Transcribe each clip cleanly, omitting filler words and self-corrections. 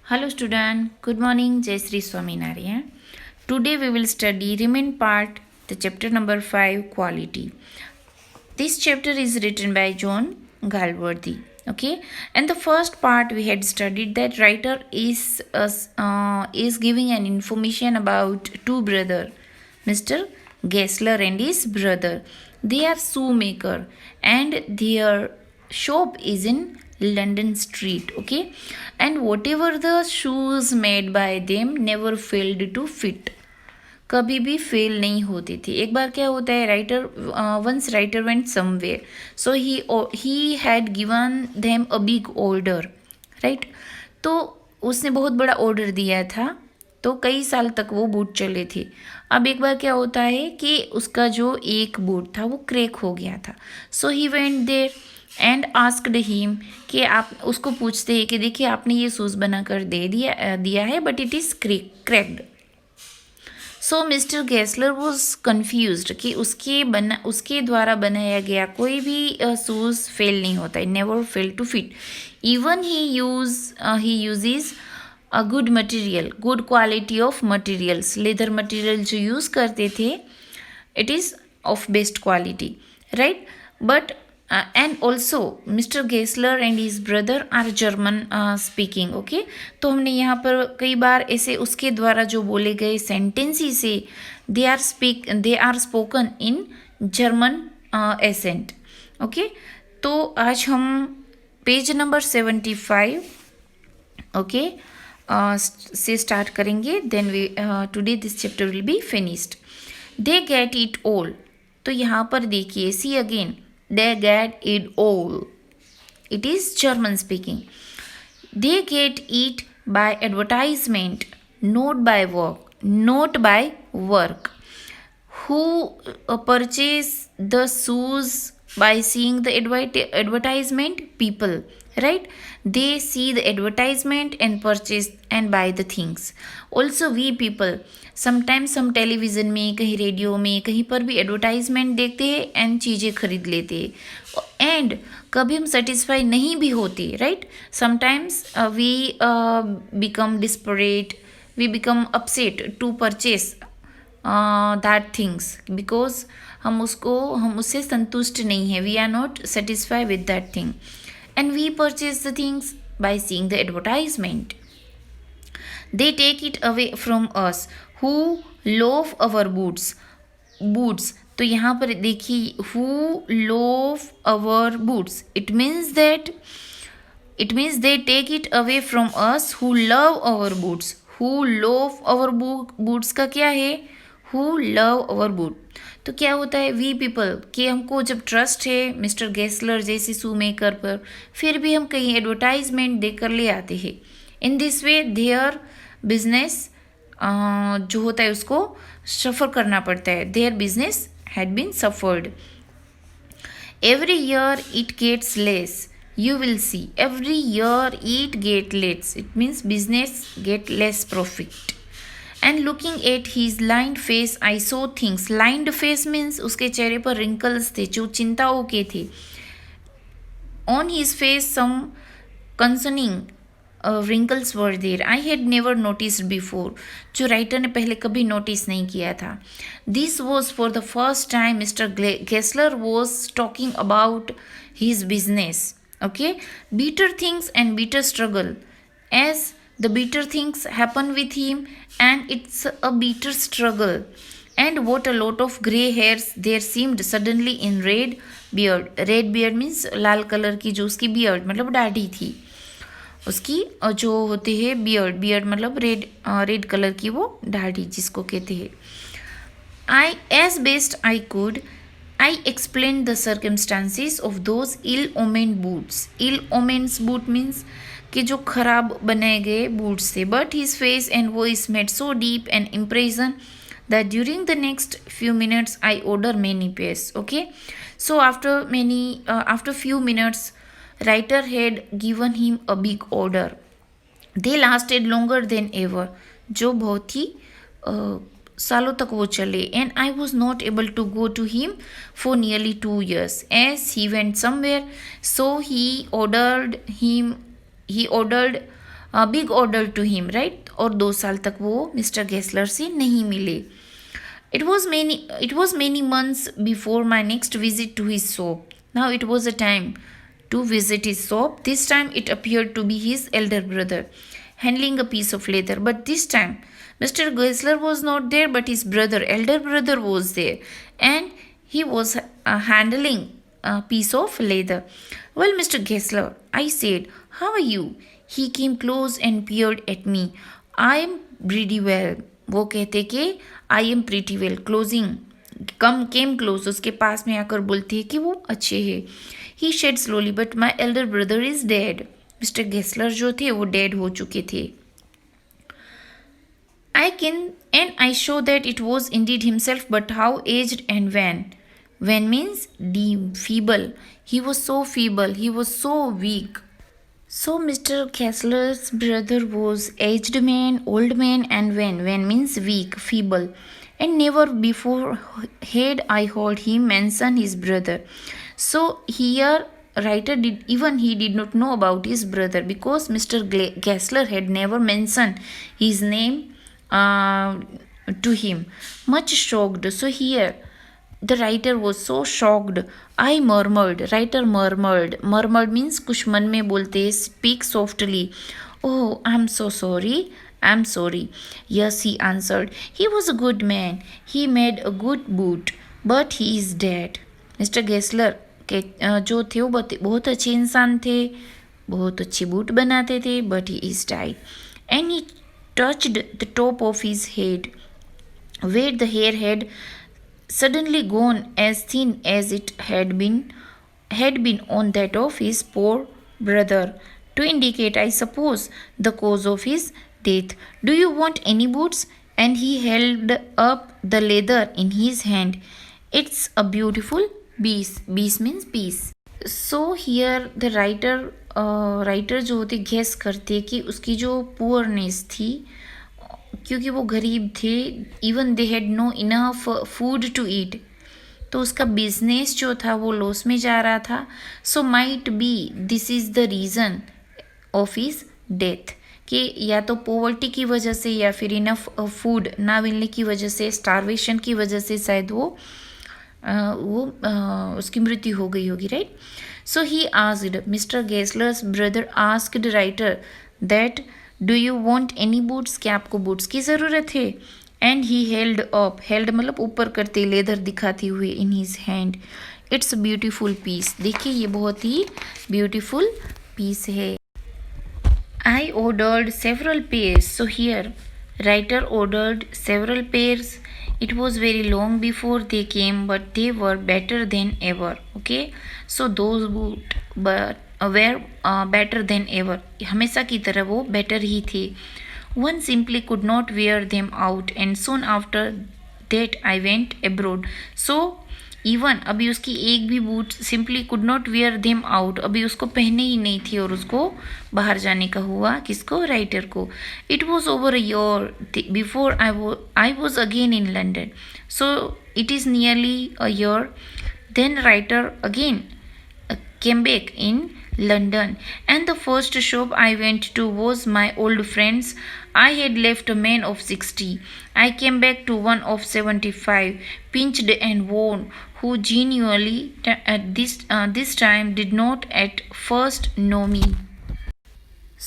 Hello student, good morning, Jai Sri Swaminarayan. Today we will study remain part, the chapter number 5, quality. This chapter is written by John Galworthy. Okay, and the first part we had studied that writer is giving an information about two brother, Mr. Gessler and his brother. They are shoemaker and their shop is in London street. Okay, and whatever the shoes made by them never failed to fit. कभी भी fail नहीं होती थी. एक बार क्या होता है, writer once writer went somewhere, so he had given them a big order, right. तो उसने बहुत बड़ा ऑर्डर दिया था, तो कई साल तक वो बूट चले थे. अब एक बार क्या होता है कि उसका जो एक बूट था वो क्रैक हो गया था. So he went there and asked him कि आप उसको पूछते हैं कि देखिए आपने ये शूज़ बनाकर दे दिया है but it is cracked. So mister Gessler was confuse कि उसके द्वारा बनाया गया कोई भी शूज़ फेल नहीं होता है, never fail to fit. Even he uses a good material, good quality of materials. Leather material जो यूज़ करते थे it is of best quality, right. But and also mister Gessler and his brother are German speaking. Okay, तो हमने यहाँ पर कई बार ऐसे उसके द्वारा जो बोले गए सेंटेंसी से they are spoken in German accent. Okay, तो आज हम पेज नंबर 75 ओके से स्टार्ट करेंगे. Then we today this chapter will be finished. They get it all. तो यहाँ पर देखिए, see again, they get it all. It is German speaking. They get it by advertisement, not by work. Who purchase the shoes by seeing the advertisement? People, right? They see the advertisement and purchase and buy the things. Also we people, sometimes हम television में, कहीं radio में, कहीं पर भी advertisement देखते हैं and चीज़ें खरीद लेते हैं एंड कभी हम सेटिस्फाई नहीं भी होते, right. Sometimes we become desperate, we become upset to purchase that things because हम उससे संतुष्ट नहीं हैं. We are not satisfy with that thing and we purchase the things by seeing the advertisement. They take it away from us who love our boots. तो यहाँ पर देखिए, who love our boots, it means they take it away from us who love our boots. who love our boots का क्या है, who love our boot. तो क्या होता है, वी पीपल, कि हमको जब ट्रस्ट है मिस्टर गेसलर जैसे शू मेकर पर, फिर भी हम कहीं एडवर्टाइजमेंट देकर ले आते हैं. In this way their business जो होता है उसको सफ़र करना पड़ता है. Their business had been suffered. Every year it gets less. You will see, every year it get less, it means business get less profit. And looking at his lined face I saw things. Lined face means उसके चेहरे पर wrinkles थे जो चिंताओं के थे. On his face some concerning wrinkles were there. I had never noticed before. जो writer ने पहले कभी नोटिस नहीं किया था. This was for the first time Mr. Gessler was talking about his business. Okay, bitter things and bitter struggle. As the bitter things happen with him and it's a bitter struggle. And what a lot of grey hairs there seemed suddenly in red beard. Red beard means Lal colour की जो उसकी beard मतलब दाढ़ी थी उसकी, जो होती है बियर्ड मतलब रेड कलर की वो दाढ़ी जिसको कहते हैं. I as best I could I explain the circumstances of those ill omen boots. Ill omens boot means कि जो खराब बनाए गए बूट्स थे. But his face and voice made so deep and impression that during the next few minutes I order many pairs. Okay, so after few minutes writer had given him a big order. They lasted longer than ever, जो बहुत ही सालों तक वो चले. And I was not able to go to him for nearly 2 years as he went somewhere. So he ordered big order to him, right. और 2 साल तक वो मिस्टर गेस्लर से नहीं मिले। It was many months before my next visit to his shop. Now it was a time to visit his shop. This time it appeared to be his elder brother handling a piece of leather. But this time Mr. Geisler was not there, but his brother, elder brother, was there, and he was handling a piece of leather. Well, Mr. Geisler, I said, how are you? He came close and peered at me. I am pretty well. वो कहते कि I am pretty well, closing come came close, उसके पास में आकर बोलती है कि वो अच्छे है। He said slowly, but my elder brother is dead. Mister Gessler जो थे वो डेड हो चुके थे। I can and I show that it was indeed himself, but how aged and when. When means dim, feeble. He was so feeble, he was so weak. So Mr. Kessler's brother was aged man, old man, and when means weak, feeble, and never before had I heard him mention his brother. So here writer did not know about his brother, because Mr. Kessler had never mentioned his name uh, to him. Much shocked. So here the writer was so shocked. I murmured. Writer murmured. Murmured means कुछ मन में बोलते हैं, speak softly. Oh, I'm so sorry. I'm sorry. Yes, he answered. He was a good man. He made a good boot, but he is dead. Mister Gessler के जो थे वो बहुत अच्छे इंसान थे, बहुत अच्छे बूट बनाते थे, but he is died. And he touched the top of his head, where the hair had suddenly gone as thin as it had been on that of his poor brother, to indicate, I suppose, the cause of his death. Do you want any boots? And he held up the leather in his hand. It's a beautiful piece. Piece means piece. So here the writer जो होते guess करते कि उसकी जो poorness थी, क्योंकि वो गरीब थे, even they had no enough food to eat, तो उसका बिजनेस जो था वो लॉस में जा रहा था. So might be this is the reason of his death, कि या तो पॉवर्टी की वजह से या फिर इनफ फूड ना मिलने की वजह से, स्टारवेशन की वजह से शायद उसकी मृत्यु हो गई होगी, right. So he asked, mister Gessler's brother asked writer that do you want any boots, क्या आपको बूट्स की ज़रूरत है. And he held up, held मतलब ऊपर करते, लेदर दिखाते हुए, in his hand. It's beautiful piece. देखिए ये बहुत ही ब्यूटीफुल पीस है. I ordered several pairs. So here, writer ordered several pairs. It was very long before they came, but they were better than ever. Okay, so those boots were better than ever. हमेशा की तरह वो better ही थे. One simply could not wear them out, and soon after that I went abroad. So even अभी उसकी एक भी boot simply could not wear them out, अभी उसको पहने ही नहीं थी और उसको बाहर जाने का हुआ. किसको? राइटर को. It was over a year before I was again in London. So it is nearly a year then writer again came back in London, and the first shop I went to was my old friend's. I had left a man of 60. I came back to one of 75, pinched and worn, who genuinely at this time did not at first know me.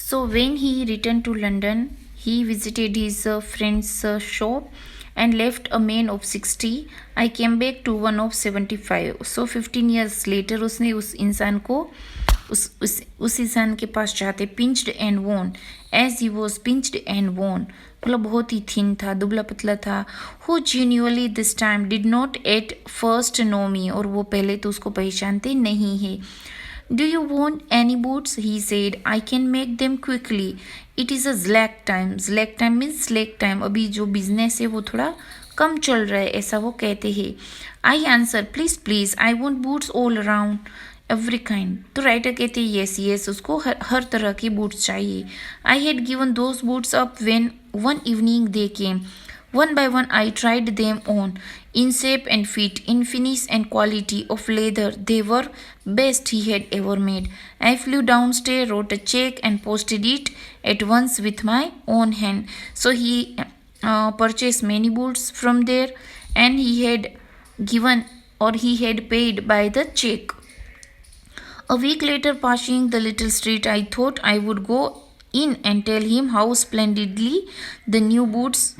So when he returned to London, he visited his friend's shop and left a man of 60. I came back to one of 75. So 15 years later उसने उस इंसान को उस इंसान के पास जाते. Pinched and worn, as he was pinched and worn, मतलब बहुत ही थिन था, दुबला पतला था. Who genuinely this time did not at first know me, और वो पहले तो उसको पहचानते नहीं है. Do you want any boots? He said. I can make them quickly. It is a slack time. Slack time means slack time. अभी जो बिजनेस है वो थोड़ा कम चल रहा है, ऐसा वो कहते हैं. I answer, please please, I want boots all around, every kind. तो राइटर कहते हैं yes yes, उसको हर तरह के बूट्स चाहिए. I had given those boots up when one evening they came. One by one, I tried them on, in shape and fit, in finish and quality of leather. They were best he had ever made. I flew downstairs, wrote a check, and posted it at once with my own hand. So he purchased many boots from there, and he had given or he had paid by the check. A week later, passing the little street, I thought I would go in and tell him how splendidly the new boots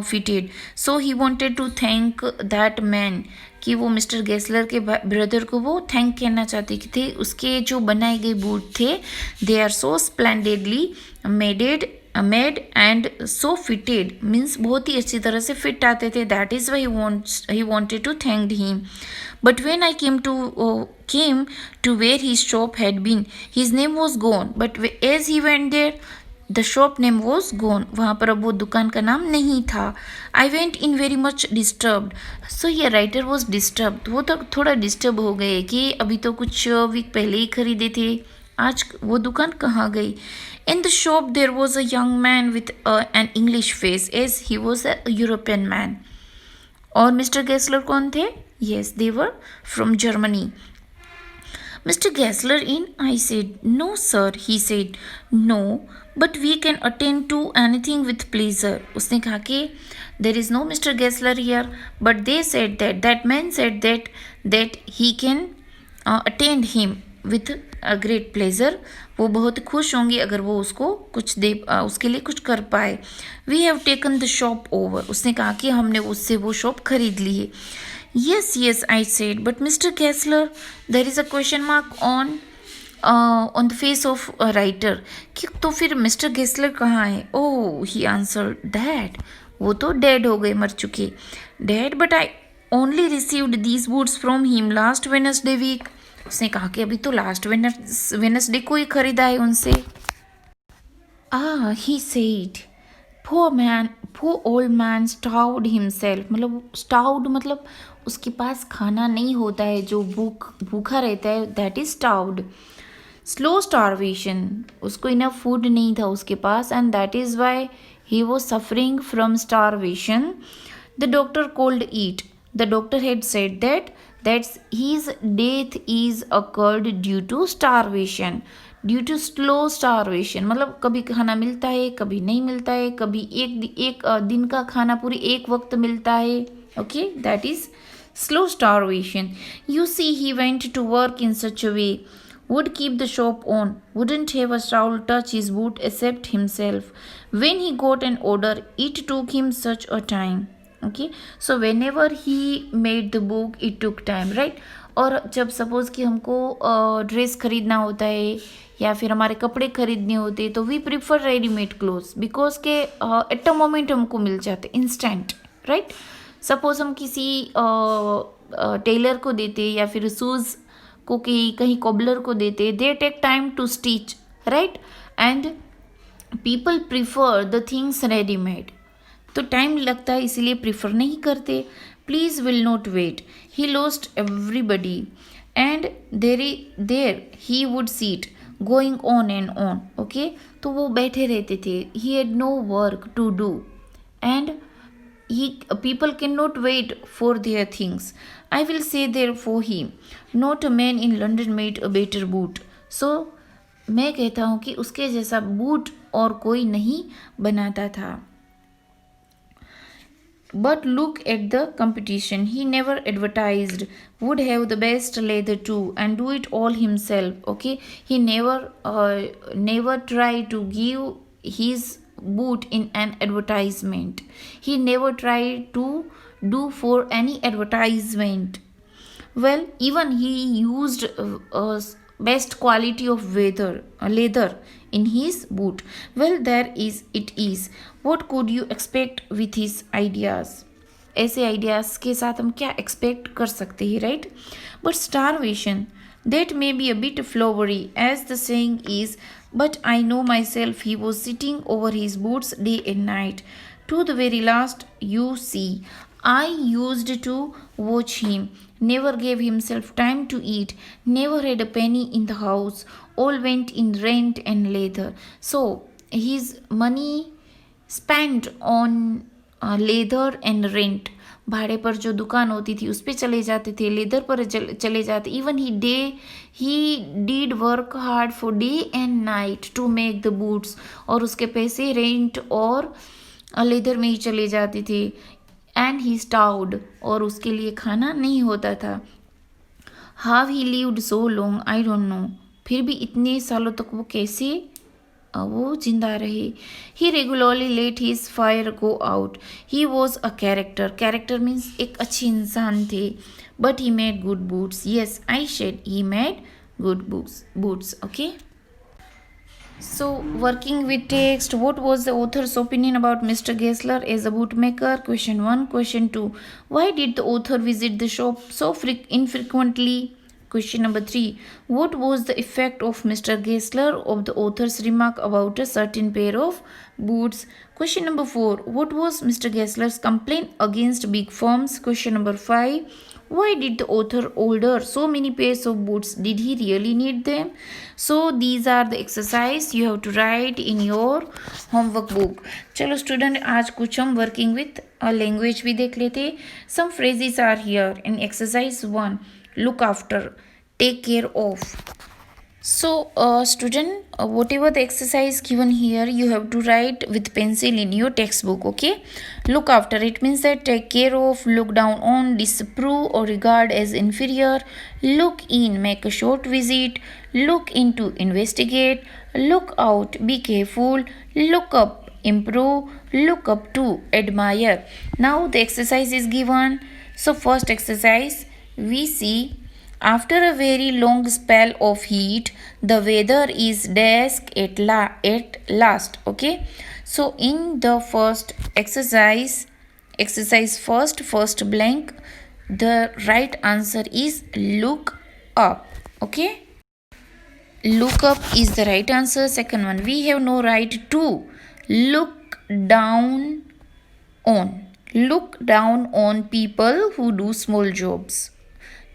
fitted. So he wanted to thank that man कि वो mister Gessler के brother को वो thank कहना चाहते थे उसके जो बनाए गए बूट थे they are so splendidly made and so fitted means बहुत ही अच्छी तरह से फिट आते थे that is why he wanted to thank him but when I came to where his shop had been, his name was gone. But as he went there, the shop name was gone. वहाँ पर अब वो दुकान का नाम नहीं था. I went in very much disturbed. So here writer was disturbed. वो तो थोड़ा डिस्टर्ब हो गए कि अभी तो कुछ वीक पहले ही खरीदे थे आज वो दुकान कहाँ गई. In the shop there was a young man with an English face as he was a European man. और मिस्टर गेस्लर कौन थे? Yes, they were from Germany. Mr. Gessler in? I said. No, sir, he said. No, but we can attend to anything with pleasure. उसने कहा कि there is no Mr. Gessler here, but they said that man said that he can attend him with a great pleasure. वो बहुत खुश होंगे अगर वो उसको कुछ दे उसके लिए कुछ कर पाए. We have taken the shop over. उसने कहा कि हमने उससे वो शॉप खरीद ली है. Yes, I said, but Mr. Kessler, there is a question mark on the face of a writer. कि तो फिर मिस्टर गेस्लर कहाँ है? Oh, he answered that. वो तो dead हो गए मर चुके. Dead, but I only received these boots from him last Wednesday week. उसने कहा कि अभी तो लास्ट वेनसडे को ही खरीदा है उनसे. He said. Poor old man starved himself. मतलब starved मतलब उसके पास खाना नहीं होता है जो भूखा रहता है that is starved. Slow starvation उसको इनफ फूड नहीं था उसके पास and that is why he was suffering from starvation. The doctor called it. The doctor had said that his death is occurred due to starvation. Due to slow starvation मतलब कभी खाना मिलता है कभी नहीं मिलता है कभी एक दिन का खाना पूरी एक वक्त मिलता है. Okay that is slow starvation. You see he went to work in such a way would keep the shop on, wouldn't have a soul touch his boot except himself. When he got an order, it took him such a time. Okay, so whenever he made the book, it took time, right? और जब suppose कि हमको dress खरीदना होता है या फिर हमारे कपड़े खरीदने होते हैं तो we prefer readymade clothes because के एट अ मोमेंट हमको मिल जाते इंस्टेंट राइट. सपोज हम किसी टेलर को देते या फिर शूज़ को कहीं कॉबलर को देते they take time to stitch right and people prefer the things readymade. तो टाइम लगता है इसीलिए प्रीफर नहीं करते. Please will not wait. He lost everybody and there he would sit going on and on. Okay तो वो बैठे रहते थे. He had no work to do and people cannot wait for their things. I will say there for him, not a man in London made a better boot. So मैं कहता हूँ कि उसके जैसा बूट और कोई नहीं बनाता था. But look at the competition. He never advertised, would have the best leather too and do it all himself. Okay, he never tried to give his boot in an advertisement. He never tried to do for any advertisement. Well, even he used best quality of leather in his boot. Well, there it is. What could you expect with his ideas? ऐसे ideas के साथ हम क्या expect कर सकते हैं right. But starvation that may be a bit flowery as the saying is, but I know myself he was sitting over his boots day and night to the very last. You see, I used to watch him. Never gave himself time to eat, never had a penny in the house, all went in rent and leather. So his money spent on leather and rent, भाड़े पर जो दुकान होती थी उस पर चले जाते थे, लेदर पर चले जाते. Even he did work hard for day and night to make the boots, और उसके पैसे रेंट और लेदर में ही चले जाते थे. एंड ही स्टाउड, और उसके लिए खाना नहीं होता था. How he lived so long I don't know, फिर भी इतने सालों तक वो कैसे वो जिंदा रहे. He regularly let his fire go out. He was a character means एक अच्छे इंसान थे. But he made good boots. Yes I said he made good boots. Okay. So, working with text, what was the author's opinion about Mr. Gessler as a bootmaker? Question 1. Question 2. Why did the author visit the shop so infrequently? Question number 3. What was the effect of Mr. Gessler of the author's remark about a certain pair of boots? Question number 4. What was Mr. Gessler's complaint against big firms? Question number 5. Why did the author order so many pairs of boots? Did he really need them? So these are the exercise you have to write in your homework book. चलो student, आज कुछ हम working with language भी देख लेते. Some phrases are here in exercise 1. Look after, take care of. So student, whatever the exercise given here, you have to write with pencil in your textbook. Okay. Look after, it means that take care of, look down on, disapprove or regard as inferior. Look in, make a short visit. Look into, investigate. Look out, be careful. Look up, improve. Look up to, admire. Now the exercise is given. So first exercise we see. After a very long spell of heat, the weather is dusk at last. Okay. So in the first exercise first blank, the right answer is look up. Okay. Look up is the right answer. Second one, we have no right to look down on. Look down on people who do small jobs.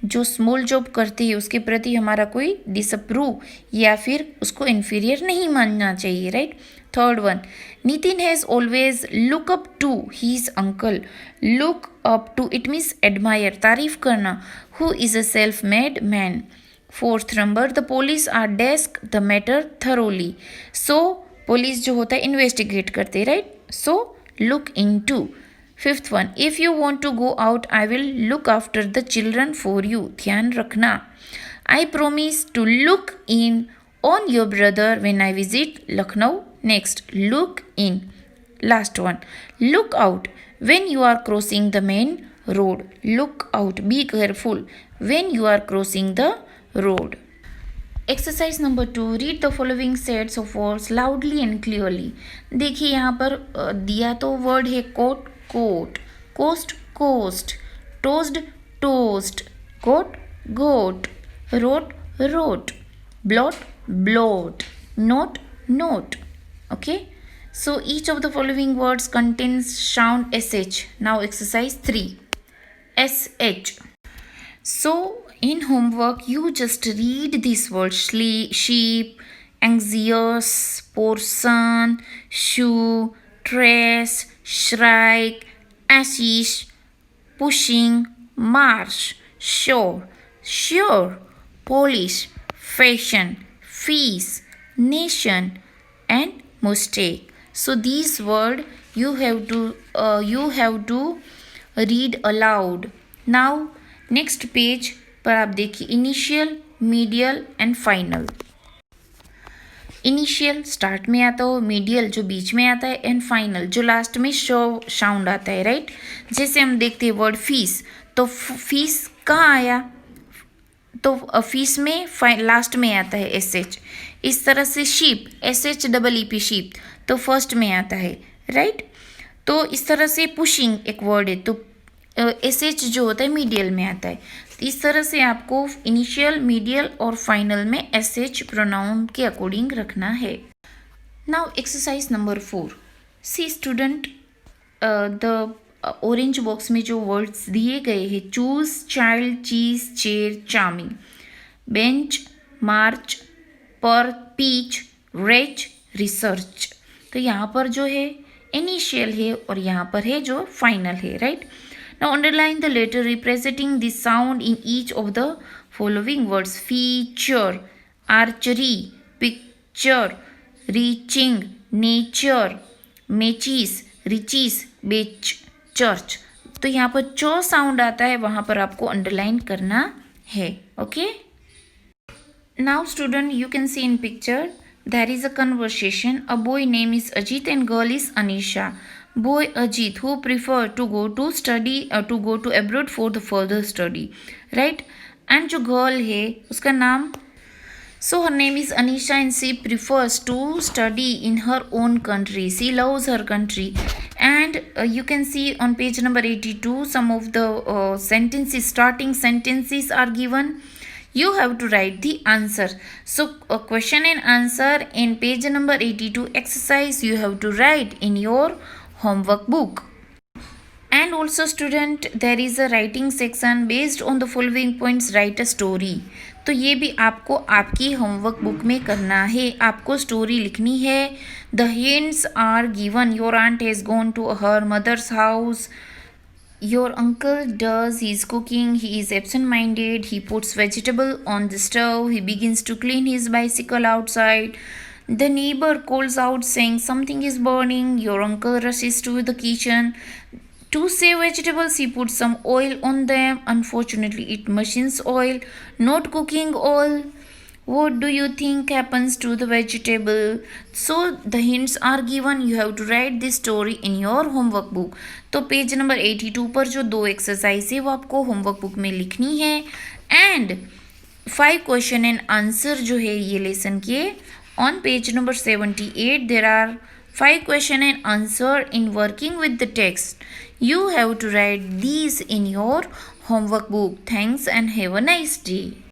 जो small job करती है उसके प्रति हमारा कोई disapprove या फिर उसको इन्फीरियर नहीं मानना चाहिए. Right. Third one, Nitin has always look up to his uncle. Look up to it means admire, तारीफ करना. Who is a self made man. Fourth number, the police are desk the matter thoroughly. So police जो होता है investigate करते. Right. So look into. Fifth one, if you want to go out, I will look after the children for you. ध्यान रखना. I promise to look in on your brother when I visit Lucknow. Next, look in. Last one, look out when you are crossing the main road. Look out, be careful when you are crossing the road. Exercise number 2, read the following sets of words loudly and clearly. देखिए यहाँ पर दिया तो word है coat coat, coast coast, tossed toast, goat goat, rote rote, blot blot, note note. Okay, so each of the following words contains sound sh. Now exercise 3, sh. So in homework you just read these words: sheep, anxious, portion, shoe, trace, shrike, ashish, pushing, march, sure, polish, fashion, fees, nation, and mistake. So these words you have to read aloud. Now next page पर आप देखिए initial, medial and final. Initial start में आता हो, medial जो बीच में आता है, एंड फाइनल जो लास्ट में साउंड आता है. राइट. जैसे हम देखते हैं वर्ड फीस, तो फीस कहाँ आया, तो फीस में लास्ट में आता है एस एच. इस तरह से sheep, S H double E P sheep, तो फर्स्ट में आता है. राइट. तो इस तरह से पुशिंग एक वर्ड है, तो एस एच जो होता है मीडियल में आता है. इस तरह से आपको इनिशियल, मीडियल और फाइनल में एस एच प्रोनाउन के अकॉर्डिंग रखना है. Now exercise number 4. See student, the orange box में जो वर्ड्स दिए गए हैं, choose, child, cheese, chair, charming, bench, March, पर, पीच, रेच, रिसर्च. तो यहाँ पर जो है इनिशियल है और यहाँ पर है जो फाइनल है, right. Now underline the letter representing the sound in each of the following words. Feature, archery, picture, reaching, nature, matches, riches, beach, church. तो यहाँ पर जो साउंड आता है वहाँ पर आपको अंडरलाइन करना है, okay. Now student, you can see in picture there is a conversation. A boy name is Ajit and girl is Anisha. Boy Ajit who prefer to go to study or to go to abroad for the further study, right? And जो girl है उसका नाम, so her name is Anisha and she prefers to study in her own country. She loves her country. And you can see on page number 82 some of the sentences, starting sentences are given. You have to write the answer. So a question and answer in page number 82 exercise you have to write in your homework book. And also student, there is a writing section based on the following points write a story. तो ये भी आपको आपकी homework book में करना है, आपको story लिखनी है. The hints are given. Your aunt has gone to her mother's house. Your uncle does his cooking. He is absent-minded. He puts vegetable on the stove. He begins to clean his bicycle outside. The neighbor calls out saying something is burning. Your uncle rushes to the kitchen. To save vegetables, he puts some oil on them. Unfortunately, it machines oil, not cooking oil. What do you think happens to the vegetable? So the hints are given. You have to write this story in your homework book. तो page number 82 पर जो 2 exercise है वो आपको homework book में लिखनी है. And 5 question and answer जो है ये लेसन के on page number 78 there are 5 question and answer in working with the text. You have to write these in your homework book. Thanks and have a nice day.